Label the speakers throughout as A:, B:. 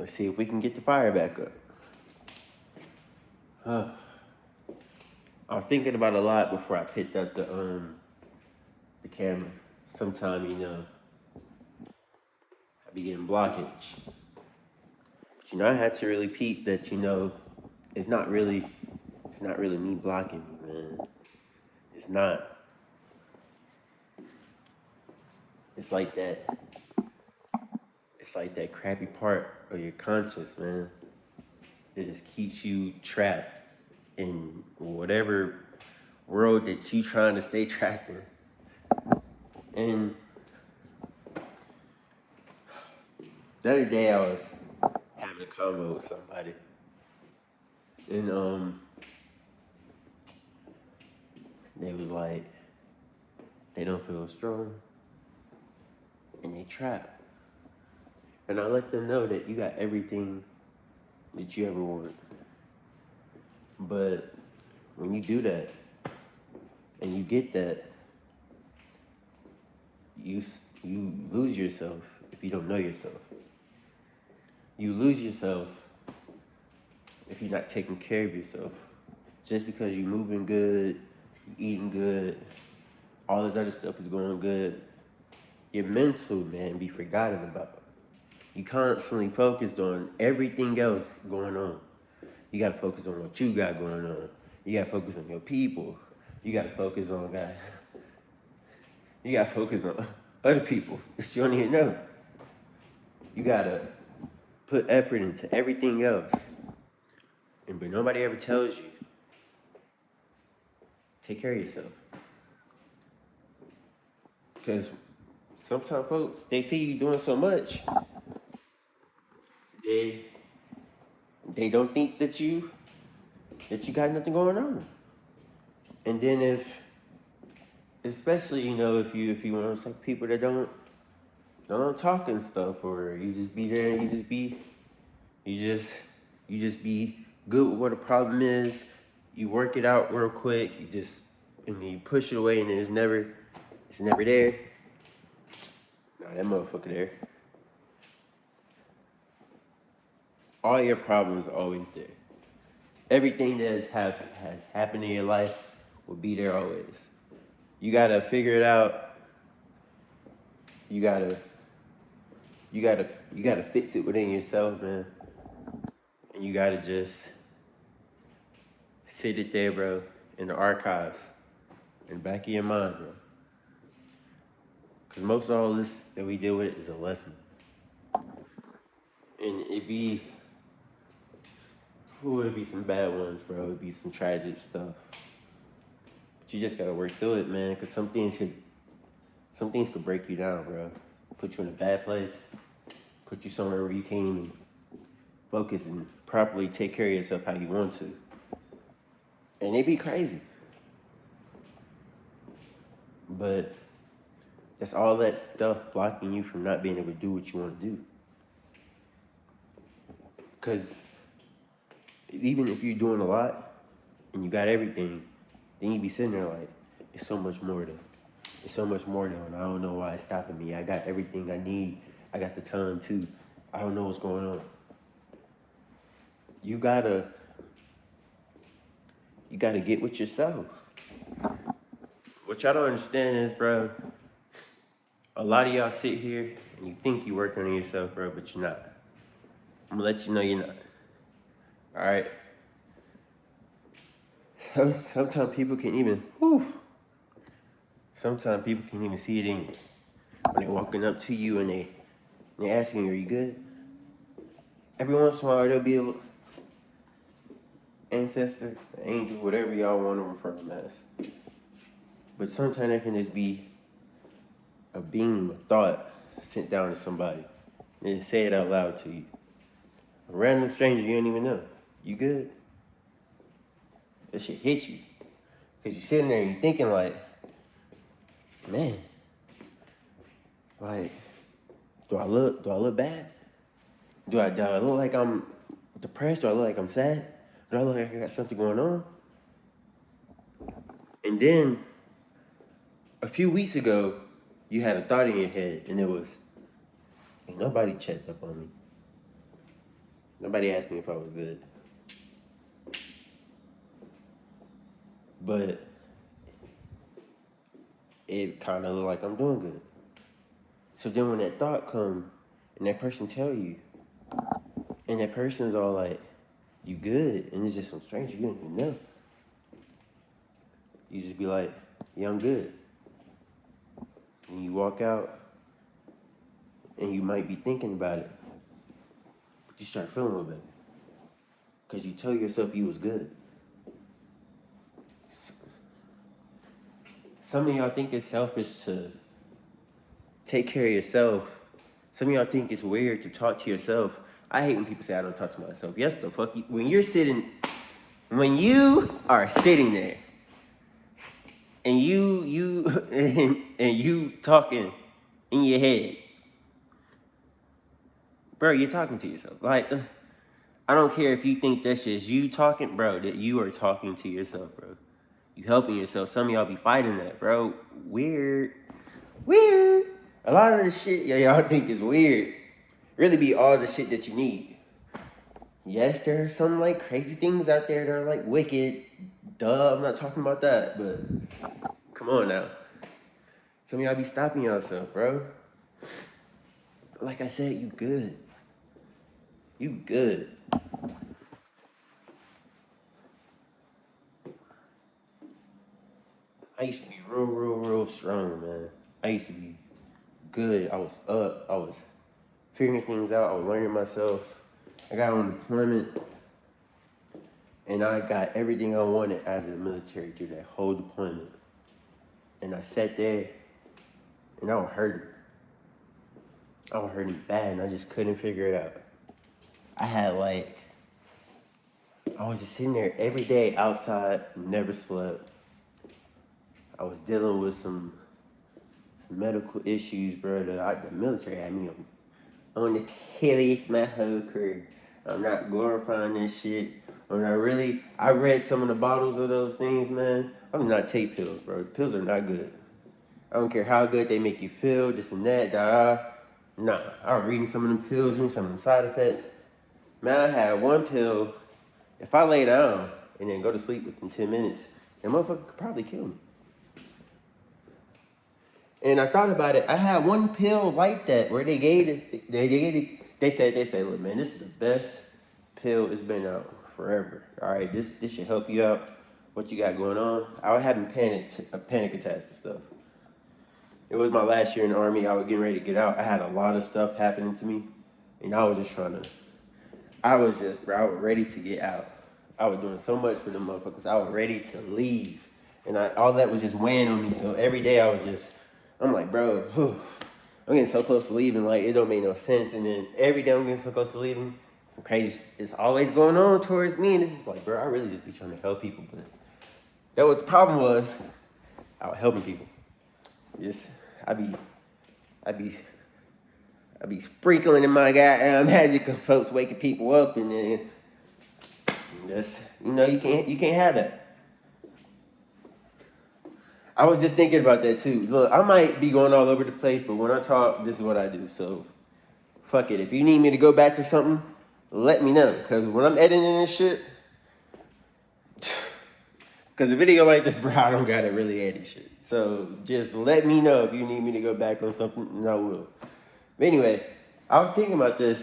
A: Let's see if we can get the fire back up. I was thinking about a lot before I picked up the camera. Sometime, I be getting blockage. But I had to really peep that, it's not really it's not really me blocking me, man. It's not. It's like that it's like that crappy part of your conscience, man. That just keeps you trapped in whatever world that you trying to stay trapped in. And the other day I was having a convo with somebody, and they was like, they don't feel strong, and they trapped. And I let them know that you got everything that you ever want. But when you do that and you get that, you you lose yourself if you don't know yourself. You lose yourself if you're not taking care of yourself. Just because you're moving good, you eating good, all this other stuff is going good, your mental, man, be forgotten about. You constantly focused on everything else going on. You gotta focus on what you got going on. You gotta focus on your people. You gotta focus on God. You gotta focus on other people that you don't even know. You gotta put effort into everything else. But nobody ever tells you, take care of yourself. Because sometimes folks, they see you doing so much, they they don't think that you got nothing going on. And then if especially, if you want to like people that don't talk and stuff, or you just be there and you just be good with what the problem is, you work it out real quick, and then you push it away and it's never there. Nah, that motherfucker there. All your problems are always there. Everything that has happened in your life will be there always. You gotta figure it out. You gotta you gotta fix it within yourself, man. And you gotta just sit it there, bro, in the archives, in the back of your mind, bro. Cause most of all this that we deal with is a lesson. And it'd be some bad ones, bro. It'd be some tragic stuff. But you just gotta work through it, man. Cause some things could break you down, bro. Put you in a bad place. Put you somewhere where you can't even focus and properly take care of yourself how you want to. And it'd be crazy. But that's all that stuff blocking you from not being able to do what you want to do. Because even if you're doing a lot and you got everything, then you be sitting there like, it's so much more though. It's so much more though, and I don't know why it's stopping me. I got everything I need. I got the time too. I don't know what's going on. You gotta you gotta get with yourself. What y'all don't understand is, bro, a lot of y'all sit here and you think you working on yourself, bro, but you're not. I'm gonna let you know you're not. All right. Sometimes people can even. Whew, sometimes people can even see it in you when they're walking up to you and they're asking you, "Are you good?" Every once in a while, there'll be a ancestor, an angel, whatever y'all want to refer to them as. But sometimes it can just be a beam, a thought sent down to somebody, and they say it out loud to you. A random stranger you don't even know. You good? That shit hit you. Because you're sitting there and you're thinking like, man, like, do I look bad? Do I look like I'm depressed? Do I look like I'm sad? Do I look like I got something going on? And then a few weeks ago, you had a thought in your head, and it was, ain't nobody checked up on me. Nobody asked me if I was good. But it kind of look like I'm doing good. So then when that thought come and that person tell you, and that person's all like, you good, and it's just some stranger you don't even know. You just be like, yeah, I'm good. And you walk out, and you might be thinking about it, but you start feeling a little better. Because you tell yourself you was good. Some of y'all think it's selfish to take care of yourself. Some of y'all think it's weird to talk to yourself. I hate when people say I don't talk to myself. Yes, the fuck you. When you are sitting there and you and you talking in your head, bro, you're talking to yourself. Like, I don't care if you think that's just you talking, bro. That you are talking to yourself, bro. You helping yourself. Some of y'all be fighting that, bro. Weird. A lot of the shit y'all think is weird really be all the shit that you need. Yes, there are some like crazy things out there that are like wicked. Duh, I'm not talking about that, but come on now. Some of y'all be stopping yourself, bro. Like I said, you good. You good. I used to be real strong, man. I used to be good. I was up. I was figuring things out. I was learning myself. I got on deployment, and I got everything I wanted out of the military through that whole deployment. And I sat there, and I was hurting. I was hurting bad, and I just couldn't figure it out. I was just sitting there every day outside, never slept. I was dealing with some medical issues, bro. The military had me on the pillies my whole career. I'm not glorifying this shit. I read some of the bottles of those things, man. I do not take pills, bro. Pills are not good. I don't care how good they make you feel, this and that, Nah, I was reading some of them pills, reading some of them side effects. Man, I had one pill. If I lay down and then go to sleep within 10 minutes, that motherfucker could probably kill me. And I thought about it. I had one pill like that where they said, look, man, this is the best pill. It's been out forever. All right, this should help you out. What you got going on? I was having panic attacks and stuff. It was my last year in the army. I was getting ready to get out. I had a lot of stuff happening to me, and I was just bro, I was ready to get out. I was doing so much for them motherfuckers. I was ready to leave, and all that was just weighing on me. So every day I'm like, bro, I'm getting so close to leaving, like it don't make no sense. And then every day I'm getting so close to leaving, some crazy, it's always going on towards me, and it's just like, bro, I really just be trying to help people, but that what the problem was. I was helping people. Just, I be, I be, I be sprinkling in my goddamn magic of folks waking people up, and then just, you can't have that. I was just thinking about that too. Look, I might be going all over the place, but when I talk, this is what I do. So, fuck it. If you need me to go back to something, let me know. Because when I'm editing this shit, because a video like this, bro, I don't gotta really edit shit. So, just let me know if you need me to go back on something, and I will. But anyway, I was thinking about this.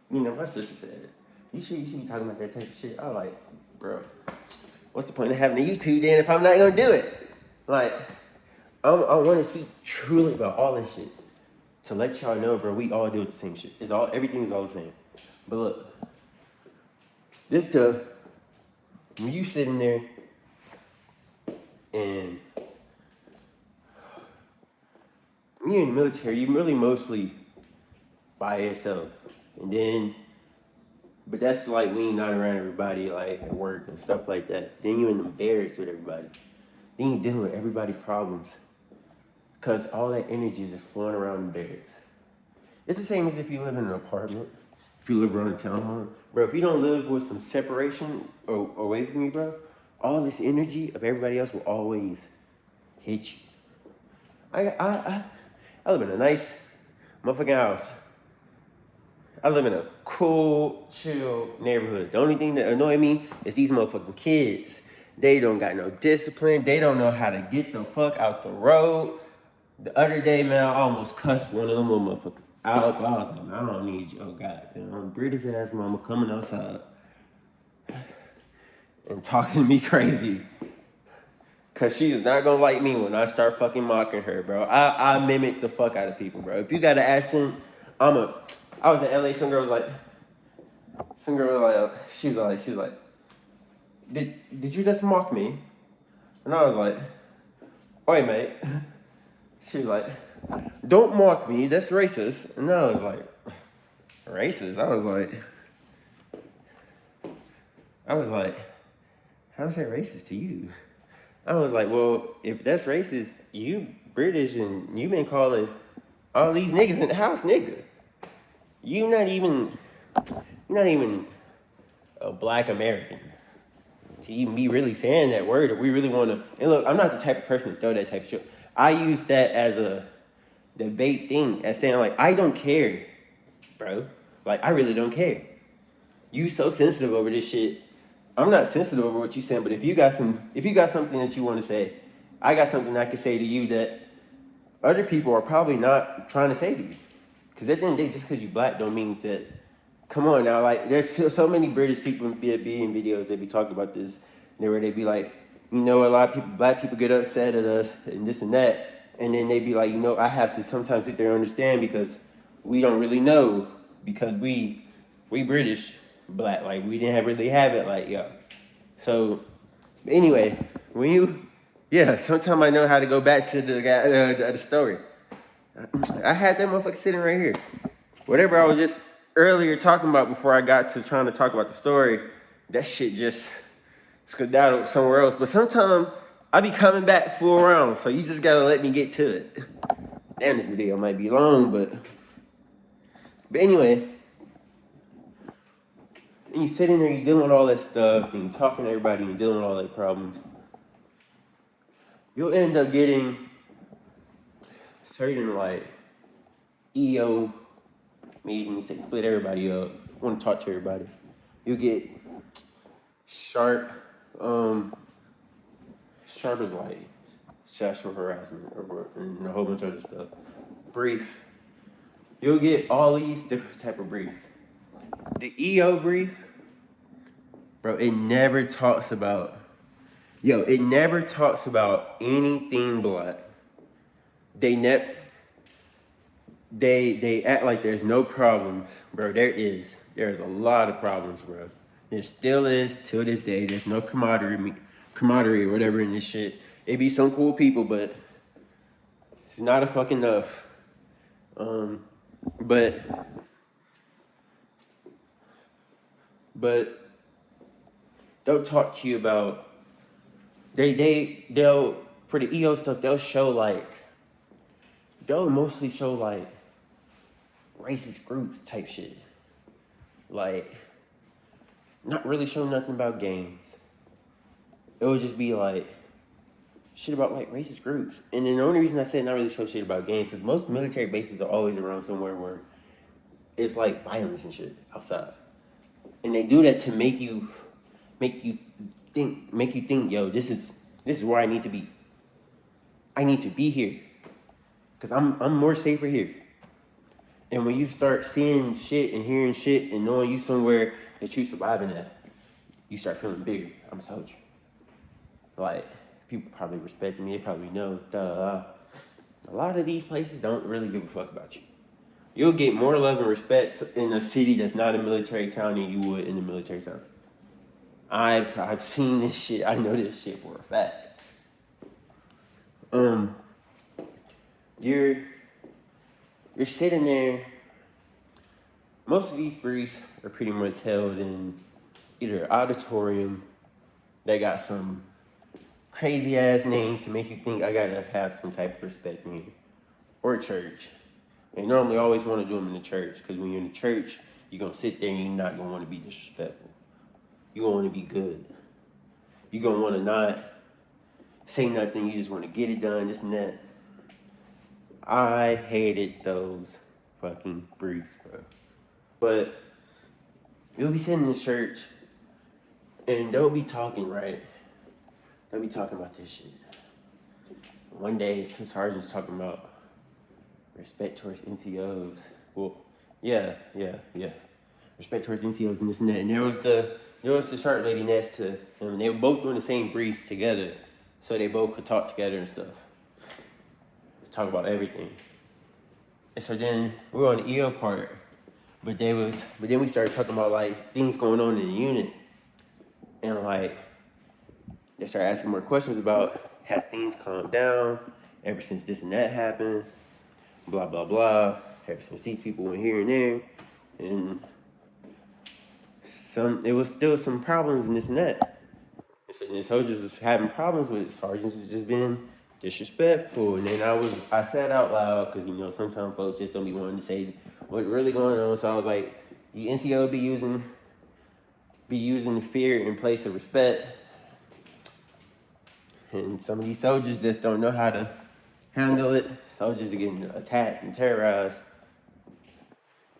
A: My sister said, you should be talking about that type of shit. I was like, bro, what's the point of having a YouTube then if I'm not gonna do it? Like, I want to speak truly about all this shit to let y'all know, bro. We all do the same shit. Everything is all the same. But look, this stuff, when you sitting there and when you're in the military, you really mostly by yourself, but that's like when you're not around everybody, like at work and stuff like that. Then you in the barracks with everybody. Then you're dealing with everybody's problems. Because all that energy is just flowing around the barracks. It's the same as if you live in an apartment. If you live around a townhome. Bro, if you don't live with some separation away from you, bro, all this energy of everybody else will always hit you. I live in a nice Motherfucking house. I live in a cool, chill neighborhood. The only thing that annoy me is these motherfucking kids. They don't got no discipline. They don't know how to get the fuck out the road. The other day, man, I almost cussed one of them little motherfuckers out. But I was like, man, I don't need your goddamn British ass mama coming outside and talking to me crazy. Cause she is not gonna like me when I start fucking mocking her, bro. I mimic the fuck out of people, bro. If you got an accent, I was in LA, some girl was like, she was like, did you just mock me? And I was like, oi mate. She was like, don't mock me, that's racist. And I was like, racist? I was like, how is that racist to you? I was like, well, if that's racist, you British and you been calling all these niggas in the house nigga. You not even a black American to even be really saying that word. Or we really want to. And look, I'm not the type of person to throw that type of shit. I use that as a debate thing, as saying like, I don't care, bro. Like I really don't care. You so sensitive over this shit. I'm not sensitive over what you saying, but if you got something that you want to say, I got something I can say to you that other people are probably not trying to say to you. Because at the end of the day, just because you black don't mean that. Come on now, like there's so many British people be in videos that be talking about this, where they be like, you know, a lot of people, black people get upset at us and this and that, and then they be like, you know, I have to sometimes sit there and understand because we don't really know because we British black, like we didn't really have it like yo. So anyway, when you, yeah, sometimes I know how to go back to the story. I had that motherfucker sitting right here. Whatever I was just earlier talking about before I got to trying to talk about the story, that shit just skedaddled somewhere else. But sometimes I be coming back full round, so you just gotta let me get to it. Damn, this video might be long, but anyway, and you sitting there, you dealing with all that stuff, and you talking to everybody, and you dealing with all their problems. You'll end up getting certain like EO meetings. They split everybody up. Want to talk to everybody. You get sharp. Sharp is like sexual harassment and a whole bunch of other stuff. Brief. You'll get all these different type of briefs. The EO brief, bro, it never talks about. It never talks about anything black. They act like there's no problems, bro. There's a lot of problems, bro. There still is till this day. There's no camaraderie or whatever in this shit. It be some cool people, but it's not a fucking enough. But they'll talk to you about they'll for the EO stuff they'll mostly show like racist groups type shit. Like not really show nothing about gangs. It would just be like shit about like racist groups. And then the only reason I said not really show shit about gangs is most military bases are always around somewhere where it's like violence and shit outside. And they do that to make you think, yo, this is where I need to be. I need to be here. Cause I'm more safer here. And when you start seeing shit and hearing shit and knowing you somewhere that you surviving at, you start feeling bigger. I'm a soldier. Like, people probably respect me, they probably know, A lot of these places don't really give a fuck about you. You'll get more love and respect in a city that's not a military town than you would in a military town. I've seen this shit. I know this shit for a fact. You're sitting there. Most of these briefs are pretty much held in either auditorium. They got some crazy ass name to make you think I gotta have some type of respect in here, or church. And normally I always want to do them in the church because when you're in the church, you're gonna sit there and you're not gonna want to be disrespectful. You're gonna want to be good. You're gonna want to not say nothing. You just want to get it done, this and that. I hated those fucking briefs, bro. But you'll be sitting in church and they'll be talking, right? They'll be talking about this shit. One day, some sergeant's talking about respect towards NCOs. Well, yeah. Respect towards NCOs and this and that. And there was the sharp lady next to him. They were both doing the same briefs together, so they both could talk together and stuff. Talk about everything. And so then we were on the EO part, but then we started talking about like things going on in the unit, and like they started asking more questions about has things calmed down ever since this and that happened, blah blah blah. Ever since these people went here and there, and it was still some problems and this and that. And so the soldiers was having problems with sergeants was just being disrespectful. And then I said out loud, because sometimes folks just don't be wanting to say what's really going on. So I was like, the NCO be using fear in place of respect. And some of these soldiers just don't know how to handle it. Soldiers are getting attacked and terrorized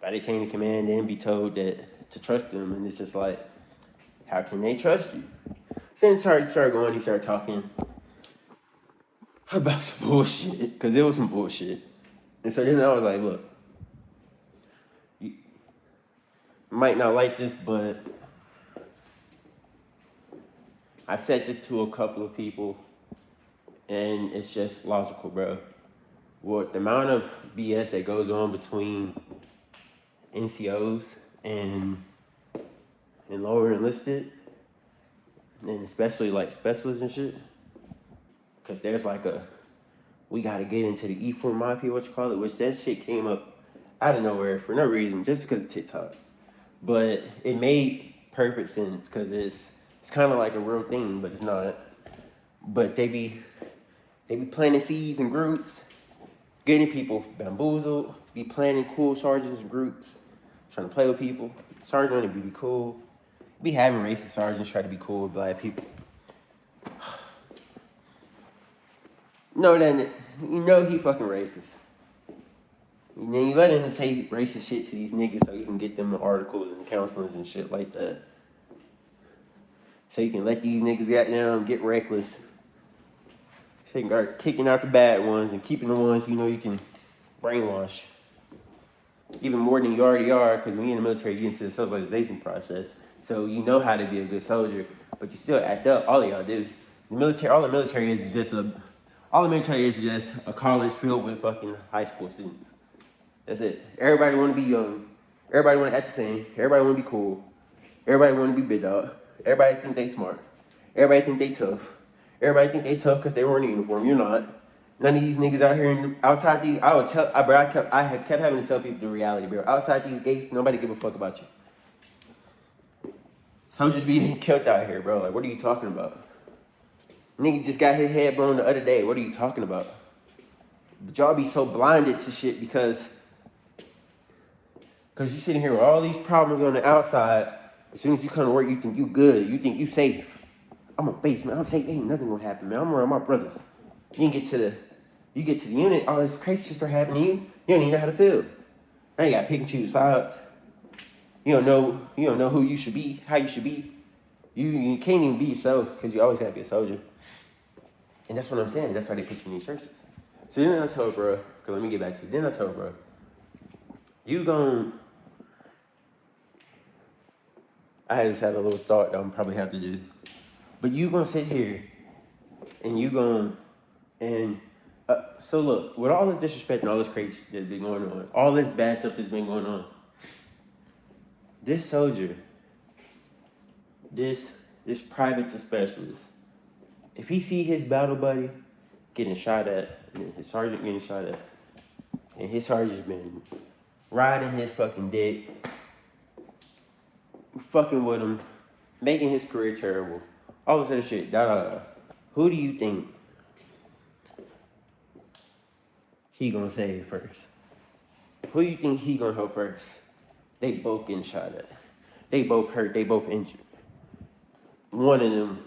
A: by the chain of command and be told that to trust them. And it's just like, how can they trust you? So then he started talking about some bullshit, because it was some bullshit. And so then I was like, look, you might not like this, but I've said this to a couple of people, and it's just logical, bro. What the amount of BS that goes on between NCOs and lower enlisted, and especially like specialists and shit, because there's like we gotta get into the E4 Mafia, which that shit came up out of nowhere for no reason, just because of TikTok. But it made perfect sense, because it's kind of like a real thing, but it's not. But they be planting seeds in groups, getting people bamboozled, be planning cool sergeants in groups, trying to play with people. Sergeant want to be cool. Be having racist sergeants try to be cool with black people. He fucking racist. And then you let him say racist shit to these niggas so you can get them articles and counselings and shit like that. So you can let these niggas get reckless. So you can start kicking out the bad ones and keeping the ones you can brainwash. Even more than you already are, because when you're in the military, you get into the socialization process. So you know how to be a good soldier, but you still act up. All of y'all do. All the military is just a college filled with fucking high school students. That's it. Everybody want to be young. Everybody want to act the same. Everybody want to be cool. Everybody want to be big dog. Everybody think they smart. Everybody think they tough. Everybody think they tough because they wearing a uniform. You're not. None of these niggas out here outside these. I kept having to tell people the reality, bro. Outside these gates, nobody give a fuck about you. Soldiers be getting killed out here, bro. Like, what are you talking about? Nigga just got his head blown the other day. What are you talking about? But y'all be so blinded to shit because you sitting here with all these problems on the outside. As soon as you come to work, you think you good. You think you safe. I'm a base, man. I'm safe. Ain't nothing gonna happen, man. I'm around my brothers. You get to the unit, all this crazy shit start happening to you. You don't even know how to feel. Now you gotta pick and choose sides. You don't know who you should be, how you should be. You can't even be yourself because you always gotta be a soldier. And that's what I'm saying. That's why they put you in these churches. So then I told bro, let me get back to it. Then I told bro, I just had a little thought that I'm probably have to do. But you gonna sit here and so look, with all this disrespect and all this crazy shit that's been going on, all this bad stuff that's been going on, this soldier, this private to specialist, if he see his battle buddy getting shot at, and his sergeant getting shot at, and his sergeant's been riding his fucking dick, fucking with him, making his career terrible, all this other shit, who do you think he gonna save first? Who do you think he gonna help first? They both getting shot at. They both hurt. They both injured. One of them,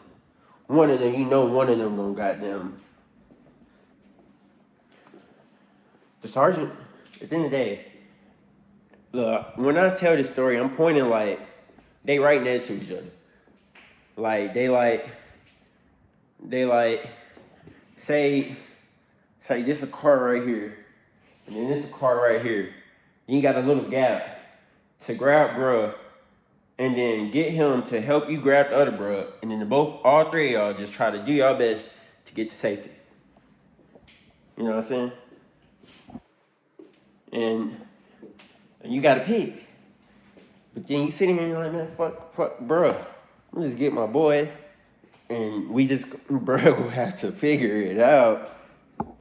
A: one of them gonna goddamn. The sergeant, at the end of the day, Look, when I tell this story, I'm pointing like they right next to each other. Like they like say this a car right here, and then this a car right here. You got a little gap to grab bruh, and then get him to help you grab the other bruh, and then all three of y'all just try to do your best to get to safety. You know what I'm saying? And you gotta pick. But then you sitting here and you're like, man, fuck, bruh. I'm just get my boy, and bruh will have to figure it out.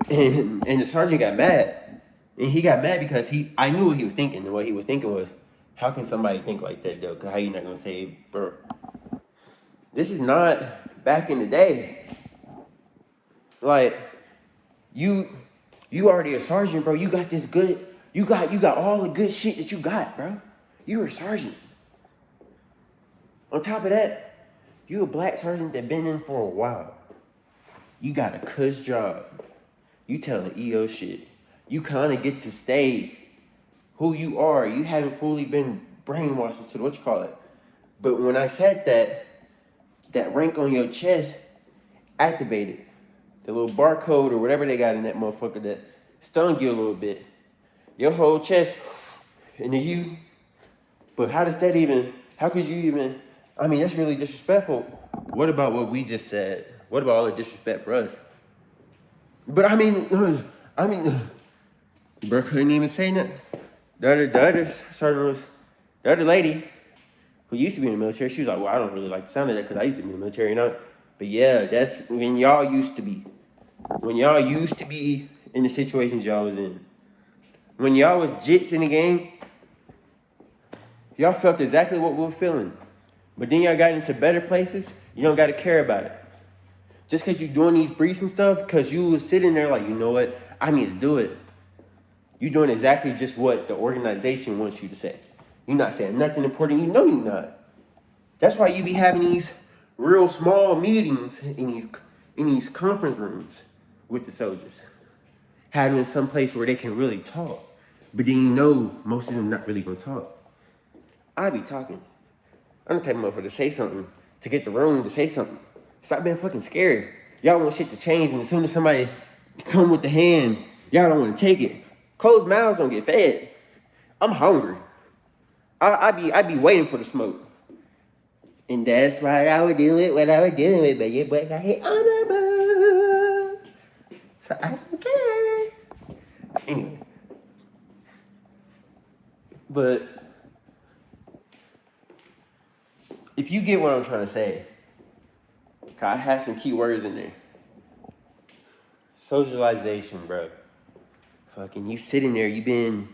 A: And the sergeant got mad. And he got mad because I knew what he was thinking. And what he was thinking was, how can somebody think like that, though? Because how you not going to say, bro? This is not back in the day. Like, you already a sergeant, bro. You got this good, you got all the good shit that you got, bro. You're a sergeant. On top of that, you a black sergeant that been in for a while. You got a cuss job. You telling EO shit. You kind of get to stay who you are. You haven't fully been brainwashed into what you call it. But when I said that rank on your chest activated. The little barcode or whatever they got in that motherfucker that stung you a little bit. Your whole chest, and then you. But how could you even, I mean, that's really disrespectful. What about what we just said? What about all the disrespect for us? But I mean, bro couldn't even say nothing. The other lady who used to be in the military, she was like, well, I don't really like the sound of that because I used to be in the military, you know? But yeah, that's when y'all used to be. When y'all used to be in the situations y'all was in. When y'all was jits in the game, y'all felt exactly what we were feeling. But then y'all got into better places, you don't got to care about it. Just because you're doing these briefs and stuff, because you was sitting there like, you know what, I need to do it. You're doing exactly just what the organization wants you to say. You're not saying nothing important, you know you're not. That's why you be having these real small meetings in these conference rooms with the soldiers. Having them some place where they can really talk. But then you know most of them not really gonna talk. I be talking. I'm the type of motherfucker to say something, to get the room to say something. Stop being fucking scared. Y'all want shit to change, and as soon as somebody come with the hand, y'all don't want to take it. Closed mouths don't get fed. I'm hungry. I be waiting for the smoke. And that's why I was dealing with what I was dealing with, but your boy got hit honorable. So I don't care. Anyway. But if you get what I'm trying to say, I have some key words in there. Socialization, bro. Fucking you sitting there, you been...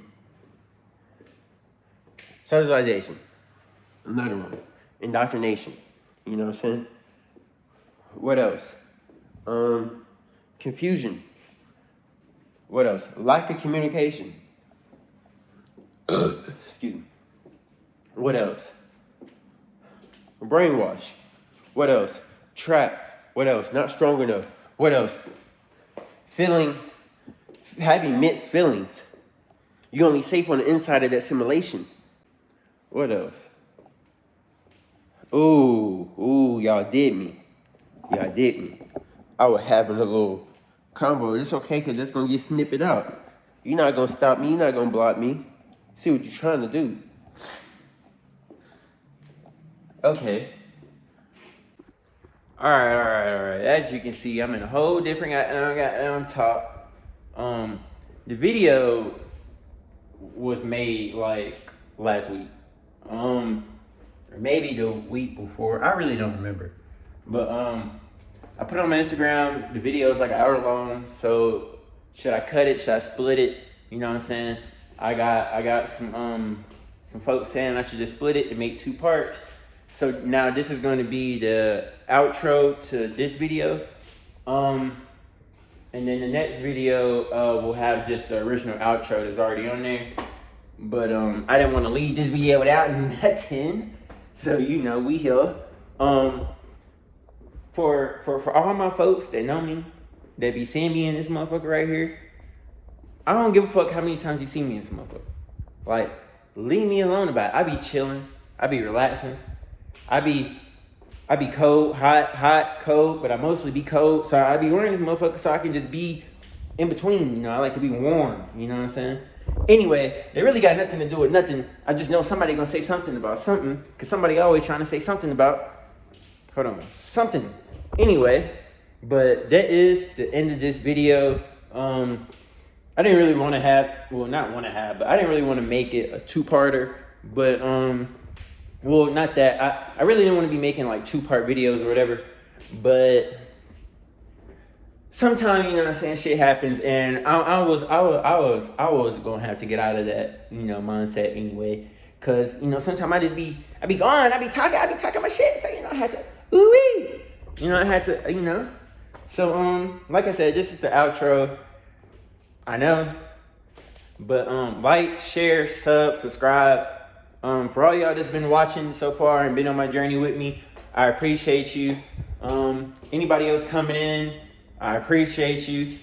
A: Socialization. Another one. Indoctrination. You know what I'm saying? What else? Confusion. What else? Lack of communication. Excuse me. What else? Brainwash. What else? Trapped. What else? Not strong enough. What else? Having mixed feelings. You're only safe on the inside of that simulation. What else? Ooh, y'all did me. I was having a little combo. It's okay, because it's going to get snipped out. You're not going to stop me. You're not going to block me. See what you're trying to do. Okay. All right. As you can see, I'm in a whole different goddamn top. The video was made like last week. Or maybe the week before. I really don't remember. But I put it on my Instagram. The video is like an hour long. So should I cut it? Should I split it? You know what I'm saying? I got some folks saying I should just split it and make 2 parts. So now this is going to be the outro to this video. And then the next video will have just the original outro that's already on there. But I didn't want to leave this video without nothing. So you know we here. For all my folks that know me, that be seeing me in this motherfucker right here, I don't give a fuck how many times you see me in this motherfucker. Like,
B: leave me alone about it. I be chilling. I be relaxing. I be cold, hot, cold, but I mostly be cold. So I be wearing this motherfucker so I can just be in between. You know, I like to be warm. You know what I'm saying? Anyway, they really got nothing to do with nothing. I just know somebody gonna say something about something, cause somebody always trying to say something about, something. Anyway, but that is the end of this video. I didn't really want to have, but I didn't really want to make it a two-parter. But well, not that I really didn't want to be making like two-part videos or whatever. But sometimes, you know what I'm saying, shit happens, and I was gonna have to get out of that, you know, mindset anyway. Cause, you know, sometimes I be gone, I be talking my shit. So, you know, I had to, ooh-wee. You know, I had to, you know. So, like I said, this is the outro. I know. But, like, share, subscribe. For all y'all that's been watching so far and been on my journey with me, I appreciate you. Anybody else coming in, I appreciate you.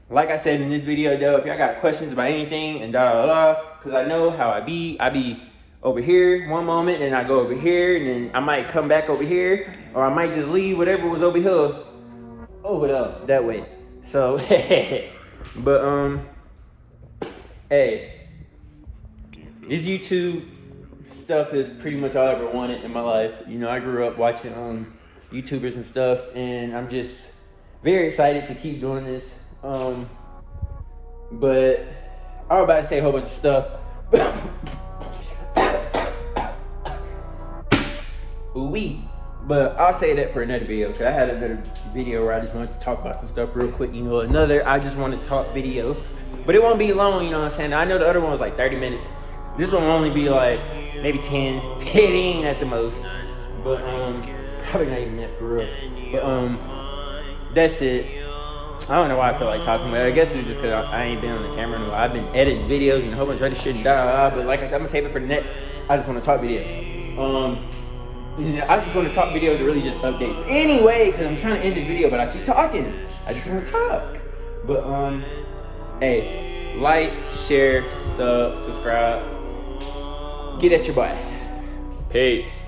B: Like I said in this video, though, if y'all got questions about anything and because I know how I be over here one moment, and I go over here, and then I might come back over here, or I might just leave whatever was over here over there, that way. So, but, hey, this YouTube stuff is pretty much all I ever wanted in my life. You know, I grew up watching YouTubers and stuff, and I'm just very excited to keep doing this. But I was about to say a whole bunch of stuff. Ooh-wee. But I'll say that for another video, because I had another video where I just wanted to talk about some stuff real quick. You know, another I just want to talk video. But it won't be long, you know what I'm saying? I know the other one was like 30 minutes. This one will only be like maybe 10, 15 at the most. But probably not even that for real. But that's it. I don't know why I feel like talking about it. I guess it's just because I ain't been on the camera in a while. I've been editing videos and a whole bunch of other shit and but like I said, I'm gonna save it for the next I just want to talk video. I just want to talk videos are really just updates. Anyway, because I'm trying to end this video, but I keep talking. I just want to talk. But hey, like, share, subscribe. Get at your boy. Peace.